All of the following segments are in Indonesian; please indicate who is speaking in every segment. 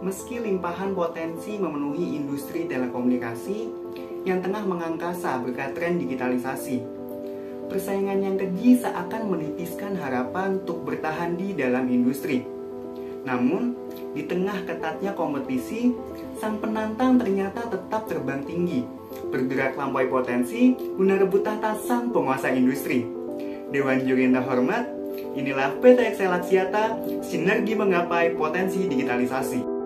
Speaker 1: Meski limpahan potensi memenuhi industri telekomunikasi yang tengah mengangkasa berkat tren digitalisasi, persaingan yang keji seakan menipiskan harapan untuk bertahan di dalam industri. Namun, di tengah ketatnya kompetisi, sang penantang ternyata tetap terbang tinggi, bergerak lampaui potensi guna rebut tahta sang penguasa industri. Dewan juri yang terhormat, inilah PT XL Axiata, sinergi menggapai potensi digitalisasi.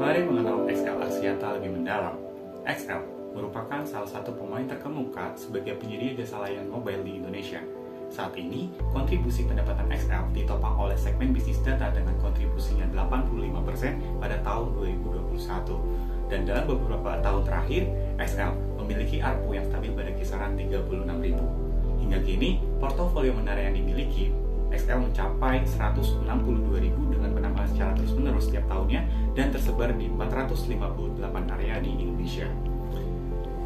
Speaker 2: Mari mengenal XL Axiata lebih mendalam. XL merupakan salah satu pemain terkemuka sebagai penyedia jasa layanan mobile di Indonesia. Saat ini, kontribusi pendapatan XL ditopang oleh segmen bisnis data dengan kontribusinya 85% pada tahun 2021. Dan dalam beberapa tahun terakhir, XL memiliki ARPU yang stabil pada kisaran 36.000. Hingga kini, portofolio menara yang dimiliki XL mencapai 162.000 dengan penambahan secara terus-menerus setiap tahunnya dan tersebar di 458 area di Indonesia.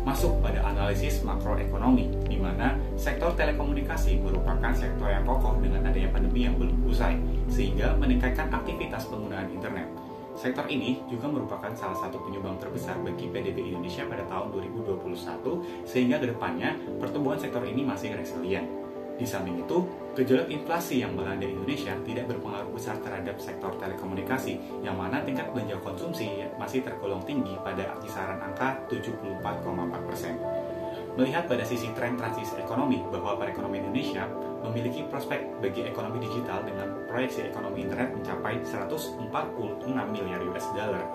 Speaker 2: Masuk pada analisis makroekonomi, di mana sektor telekomunikasi merupakan sektor yang kokoh dengan adanya pandemi yang belum usai, sehingga meningkatkan aktivitas penggunaan internet. Sektor ini juga merupakan salah satu penyumbang terbesar bagi PDB Indonesia pada tahun 2021, sehingga kedepannya pertumbuhan sektor ini masih resilient. Di samping itu, gejolak inflasi yang melanda Indonesia tidak berpengaruh besar terhadap sektor telekomunikasi, yang mana tingkat belanja konsumsi masih tergolong tinggi pada kisaran angka 74,4%. Melihat pada sisi tren transisi ekonomi bahwa perekonomian Indonesia memiliki prospek bagi ekonomi digital dengan proyeksi ekonomi internet mencapai 146 miliar US dollar.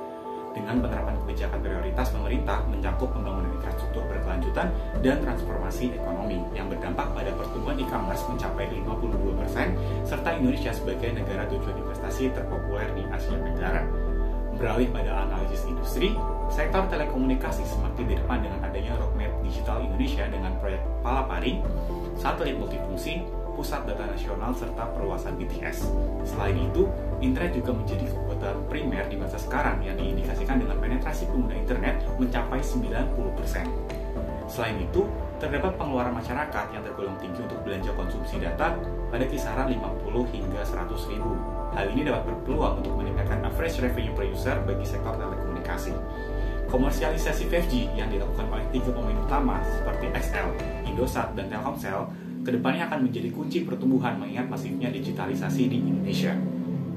Speaker 2: Dengan penerapan kebijakan prioritas pemerintah mencakup pembangunan infrastruktur berkelanjutan dan transformasi ekonomi yang berdampak pada pertumbuhan e-commerce mencapai 52%, serta Indonesia sebagai negara tujuan investasi terpopuler di Asia Tenggara. Beralih pada analisis industri, sektor telekomunikasi semakin di depan dengan adanya roadmap digital Indonesia dengan proyek Palapari, satelit multifungsi, pusat data nasional, serta perluasan BTS. Selain itu, internet juga menjadi kebutuhan primer di masa sekarang yang diindikasikan dengan penetrasi pengguna internet mencapai 90%. Selain itu, terdapat pengeluaran masyarakat yang tergolong tinggi untuk belanja konsumsi data pada kisaran 50 hingga 100 ribu. Hal ini dapat berpeluang untuk meningkatkan average revenue per user bagi sektor telekomunikasi. Komersialisasi 5G yang dilakukan oleh 3 pemain utama seperti XL, Indosat, dan Telkomsel kedepannya akan menjadi kunci pertumbuhan mengingat masifnya digitalisasi di Indonesia.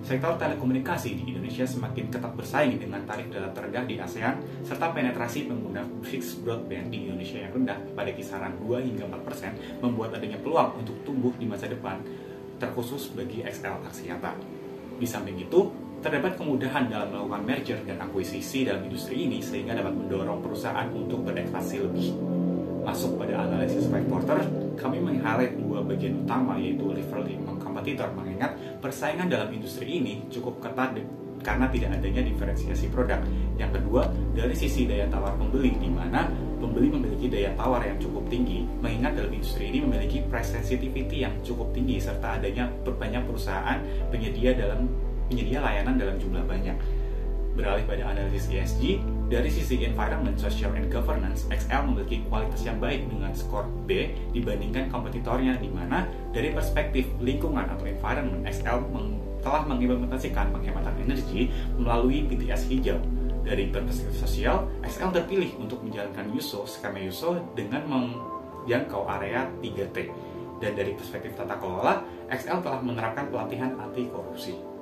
Speaker 2: Sektor telekomunikasi di Indonesia semakin ketat bersaing dengan tarif data terendah di ASEAN serta penetrasi pengguna fixed broadband di Indonesia yang rendah pada kisaran 2 hingga 4% membuat adanya peluang untuk tumbuh di masa depan terkhusus bagi XL Axiata. Di samping itu, terdapat kemudahan dalam melakukan merger dan akuisisi dalam industri ini sehingga dapat mendorong perusahaan untuk berekspansi lebih. Masuk pada analisis 5 quarter, kami meng-highlight 2 bagian utama yaitu rivalry among competitor, mengingat persaingan dalam industri ini cukup ketat karena tidak adanya diferensiasi produk. Yang kedua, dari sisi daya tawar pembeli, di mana pembeli memiliki daya tawar yang cukup tinggi, mengingat dalam industri ini memiliki price sensitivity yang cukup tinggi serta adanya banyak perusahaan penyedia layanan dalam jumlah banyak. Beralih pada analisis ESG, dari sisi environment, social, and governance, XL memiliki kualitas yang baik dengan skor B dibandingkan kompetitornya, di mana dari perspektif lingkungan atau environment, XL telah mengimplementasikan penghematan energi melalui BTS hijau. Dari perspektif sosial, XL terpilih untuk menjalankan skema USO dengan menjangkau area 3T. Dan dari perspektif tata kelola, XL telah menerapkan pelatihan anti korupsi.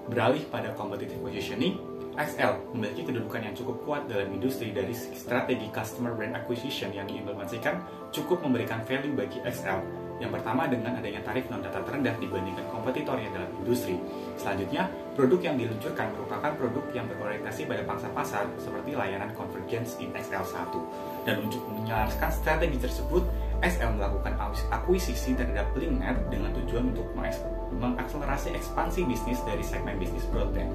Speaker 2: Beralih pada competitive positioning, XL memiliki kedudukan yang cukup kuat dalam industri. Dari strategi customer brand acquisition yang diimplementasikan cukup memberikan value bagi XL. Yang pertama dengan adanya tarif non-data terendah dibandingkan kompetitornya dalam industri. Selanjutnya, produk yang diluncurkan merupakan produk yang berorientasi pada pangsa pasar seperti layanan convergence in XL1. Dan untuk menyelaraskan strategi tersebut, XL melakukan akuisisi terhadap Linknet dengan tujuan untuk mengakselerasi ekspansi bisnis dari segmen bisnis broadband.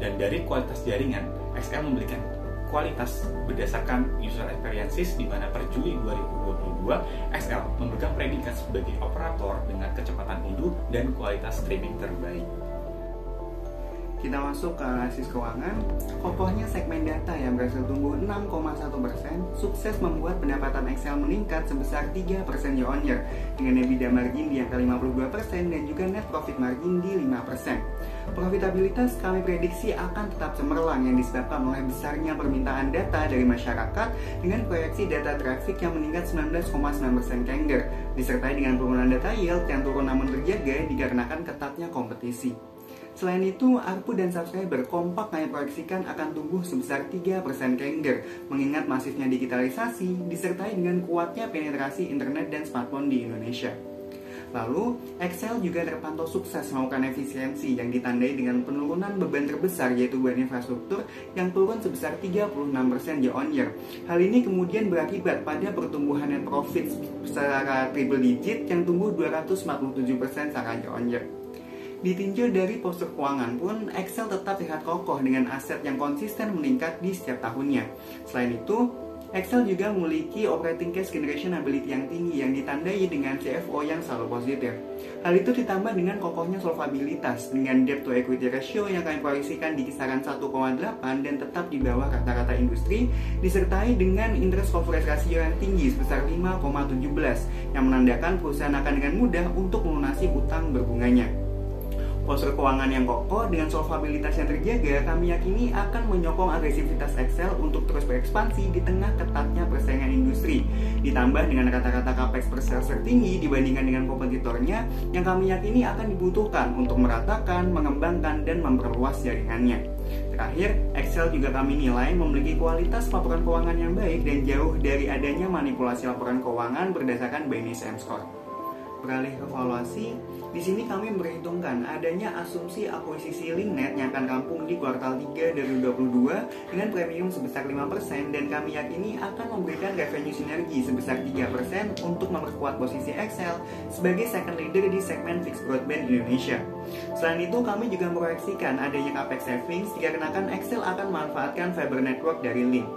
Speaker 2: Dan dari kualitas jaringan, XL memberikan kualitas berdasarkan user experiences, di mana per Juli 2022 XL memegang predikat sebagai operator dengan kecepatan unduh dan kualitas streaming terbaik.
Speaker 1: kita masuk ke analisis keuangan. Kokohnya segmen data yang berhasil tumbuh 6,1%, sukses membuat pendapatan Excel meningkat sebesar 3% year-on-year, dengan EBITDA margin di angka 52% dan juga net profit margin di 5%. Profitabilitas kami prediksi akan tetap cemerlang yang disebabkan oleh besarnya permintaan data dari masyarakat dengan proyeksi data traffic yang meningkat 19,9% CAGR, disertai dengan penurunan data yield yang turun namun terjaga dikarenakan ketatnya kompetisi. Selain itu, ARPU dan subscriber kompak kami proyeksikan akan tumbuh sebesar 3% CAGR, mengingat masifnya digitalisasi disertai dengan kuatnya penetrasi internet dan smartphone di Indonesia. Lalu, Excel juga terpantau sukses melakukan efisiensi yang ditandai dengan penurunan beban terbesar yaitu beban infrastruktur yang turun sebesar 36% year-on-year. Hal ini kemudian berakibat pada pertumbuhan net profit secara triple digit yang tumbuh 247% secara year-on-year. Ditinjau dari postur keuangan pun, Excel tetap terlihat kokoh dengan aset yang konsisten meningkat di setiap tahunnya. Selain itu, Excel juga memiliki operating cash generation ability yang tinggi yang ditandai dengan CFO yang selalu positif. Hal itu ditambah dengan kokohnya solvabilitas dengan debt to equity ratio yang kami proyeksikan di kisaran 1,8 dan tetap di bawah rata-rata industri, disertai dengan interest coverage ratio yang tinggi sebesar 5,17 yang menandakan perusahaan akan dengan mudah untuk melunasi utang berbunganya. Postur keuangan yang kokoh dengan solvabilitas yang terjaga, kami yakini akan menyokong agresivitas Excel untuk terus berekspansi di tengah ketatnya persaingan industri. Ditambah dengan rata-rata capex per sales tertinggi dibandingkan dengan kompetitornya, yang kami yakini akan dibutuhkan untuk meratakan, mengembangkan, dan memperluas jaringannya. Terakhir, Excel juga kami nilai memiliki kualitas laporan keuangan yang baik dan jauh dari adanya manipulasi laporan keuangan berdasarkan by NISM score. Beralih ke valuasi, di sini kami memperhitungkan adanya asumsi akuisisi LinkNet yang akan rampung di kuartal 3 dari 2022 dengan premium sebesar 5% dan kami yakini akan memberikan revenue sinergi sebesar 3% untuk memperkuat posisi Excel sebagai second leader di segmen fixed broadband Indonesia. Selain itu, kami juga memproyeksikan adanya capex savings dikarenakan Excel akan memanfaatkan fiber network dari Link.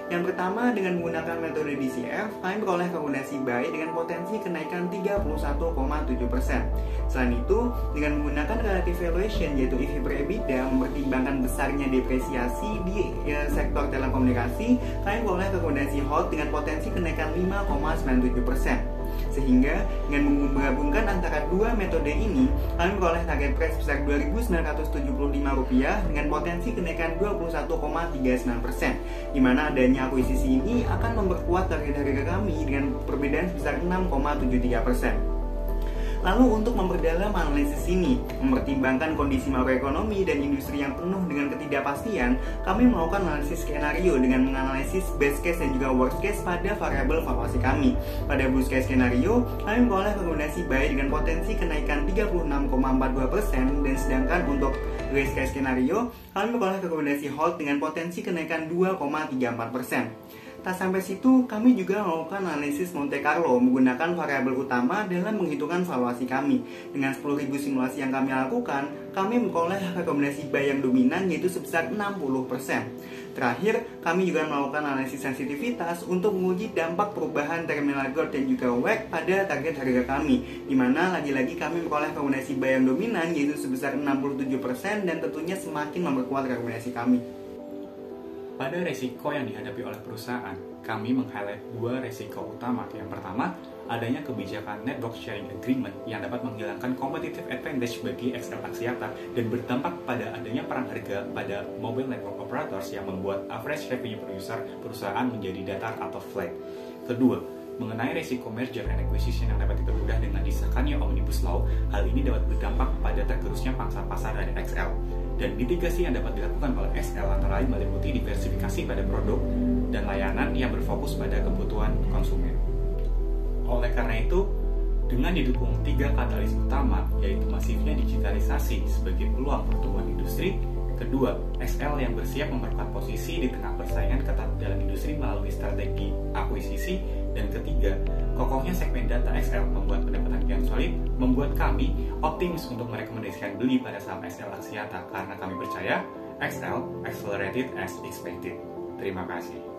Speaker 1: Yang pertama, dengan menggunakan metode DCF, kami memperoleh rekomendasi buy dengan potensi kenaikan 31,7%. Selain itu, dengan menggunakan relative valuation yaitu EV per EBITDA mempertimbangkan besarnya depresiasi di sektor telekomunikasi, kami memperoleh rekomendasi hold dengan potensi kenaikan 5,97%. Sehingga dengan menggabungkan antara dua metode ini, kami memperoleh target price sebesar Rp2.975 dengan potensi kenaikan 21,39%, di mana adanya akuisisi ini akan memperkuat target harga kami dengan perbedaan sebesar 6,73%. Lalu untuk memperdalam analisis ini, mempertimbangkan kondisi makroekonomi dan industri yang penuh dengan ketidakpastian, kami melakukan analisis skenario dengan menganalisis best case dan juga worst case pada variabel valuasi kami. Pada best case skenario, kami memperoleh rekomendasi buy dengan potensi kenaikan 36,42% dan sedangkan untuk worst case skenario, kami memperoleh rekomendasi hold dengan potensi kenaikan 2,34%. Tak sampai situ, kami juga melakukan analisis Monte Carlo menggunakan variabel utama dalam menghitungkan valuasi kami. Dengan 10.000 simulasi yang kami lakukan, kami memperoleh rekomendasi buy yang dominan yaitu sebesar 60%. Terakhir, kami juga melakukan analisis sensitivitas untuk menguji dampak perubahan terminal growth dan juga WACC pada target harga kami, di mana lagi-lagi kami memperoleh rekomendasi buy yang dominan yaitu sebesar 67% dan tentunya semakin memperkuat rekomendasi kami.
Speaker 2: Pada resiko yang dihadapi oleh perusahaan, kami meng-highlight dua resiko utama. Yang pertama, adanya kebijakan Network Sharing Agreement yang dapat menghilangkan competitive advantage bagi XL Axiata dan berdampak pada adanya perang harga pada mobile network operators yang membuat average revenue per user perusahaan menjadi datar atau flat. Kedua, mengenai resiko merger and acquisition yang dapat dipermudah dengan disahkannya Omnibus Law, hal ini dapat berdampak pada tergerusnya pangsa pasar dari XL. Dan mitigasi yang dapat dilakukan oleh XL antara lain meliputi diversifikasi pada produk dan layanan yang berfokus pada kebutuhan konsumen. Oleh karena itu, dengan didukung tiga katalis utama, yaitu masifnya digitalisasi sebagai peluang pertumbuhan industri, kedua, XL yang bersiap memperkuat posisi di tengah persaingan ketat dalam industri melalui strategi akuisisi, dan ketiga, kokohnya segmen data XL membuat pendapatan yang solid, membuat kami optimis untuk merekomendasikan beli pada saham XL Axiata karena kami percaya XL accelerated as expected. Terima kasih.